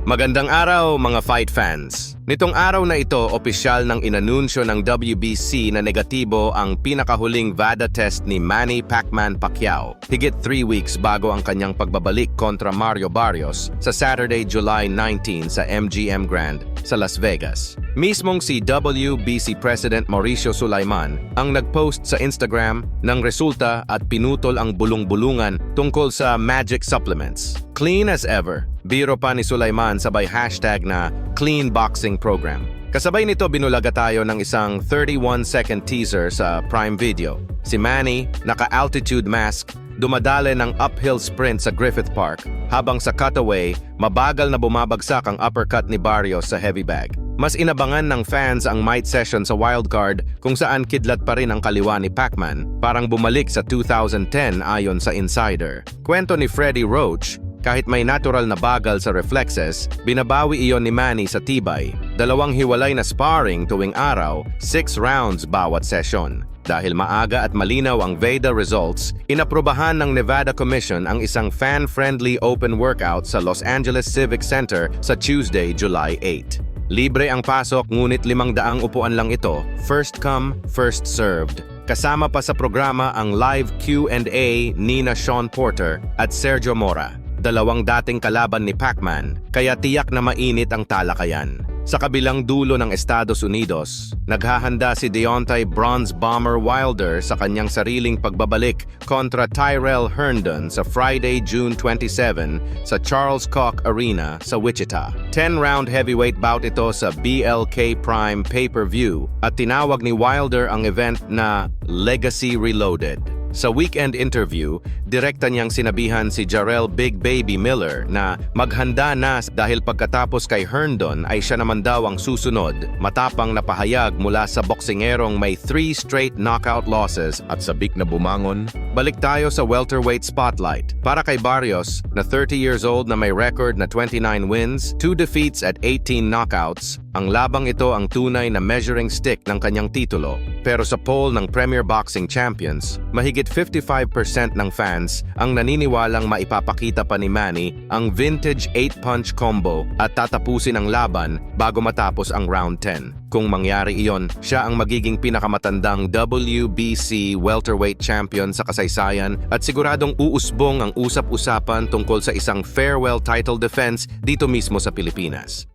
Magandang araw mga fight fans. Nitong araw na ito, opisyal ng inanunsyo ng WBC na negatibo ang pinakahuling VADA test ni Manny Pacman Pacquiao, higit 3 weeks bago ang kanyang pagbabalik kontra Mario Barrios sa Saturday, July 19 sa MGM Grand sa Las Vegas. Mismong si WBC President Mauricio Sulaiman ang nagpost sa Instagram ng resulta at pinutol ang bulong-bulungan tungkol sa Magic Supplements. Clean as ever. Biro pa ni Sulaiman sabay hashtag na Clean Boxing Program. Kasabay nito binulaga tayo ng isang 31-second teaser sa Prime Video. Si Manny, naka-altitude mask, dumadale ng uphill sprint sa Griffith Park, habang sa cutaway, mabagal na bumabagsak ang uppercut ni Barrios sa heavy bag. Mas inabangan ng fans ang might session sa wildcard kung saan kidlat pa rin ang kaliwa ni Pacman, parang bumalik sa 2010 ayon sa Insider. Kwento ni Freddie Roach, kahit may natural na bagal sa reflexes, binabawi iyon ni Manny sa tibay. 2 hiwalay na sparring tuwing araw, 6 rounds bawat session. Dahil maaga at malinaw ang VADA results, inaprubahan ng Nevada Commission ang isang fan-friendly open workout sa Los Angeles Civic Center sa Tuesday, July 8. Libre ang pasok ngunit 500 upuan lang ito, first come, first served. Kasama pa sa programa ang live Q&A nina Sean Porter at Sergio Mora, 2 dating kalaban ni Pacman, kaya tiyak na mainit ang talakayan. Sa kabilang dulo ng Estados Unidos, naghahanda si Deontay Bronze Bomber Wilder sa kanyang sariling pagbabalik kontra Tyrell Herndon sa Friday, June 27 sa Charles Koch Arena sa Wichita. 10-round heavyweight bout ito sa BLK Prime pay-per-view at tinawag ni Wilder ang event na Legacy Reloaded. Sa weekend interview, direkta niyang sinabihan si Jarrell Big Baby Miller na maghanda na dahil pagkatapos kay Herndon ay siya naman daw ang susunod, matapang na pahayag mula sa boksingerong may 3 straight knockout losses at sabik na bumangon. Balik tayo sa welterweight spotlight. Para kay Barrios, na 30 years old na may record na 29 wins, 2 defeats at 18 knockouts, ang labang ito ang tunay na measuring stick ng kanyang titulo. Pero sa poll ng Premier Boxing Champions, mahigit 55% ng fans ang naniniwalang maipapakita pa ni Manny ang vintage 8-punch combo at tatapusin ang laban bago matapos ang round 10. Kung mangyari iyon, siya ang magiging pinakamatandang WBC welterweight champion sa kasaysayan at siguradong uusbong ang usap-usapan tungkol sa isang farewell title defense dito mismo sa Pilipinas.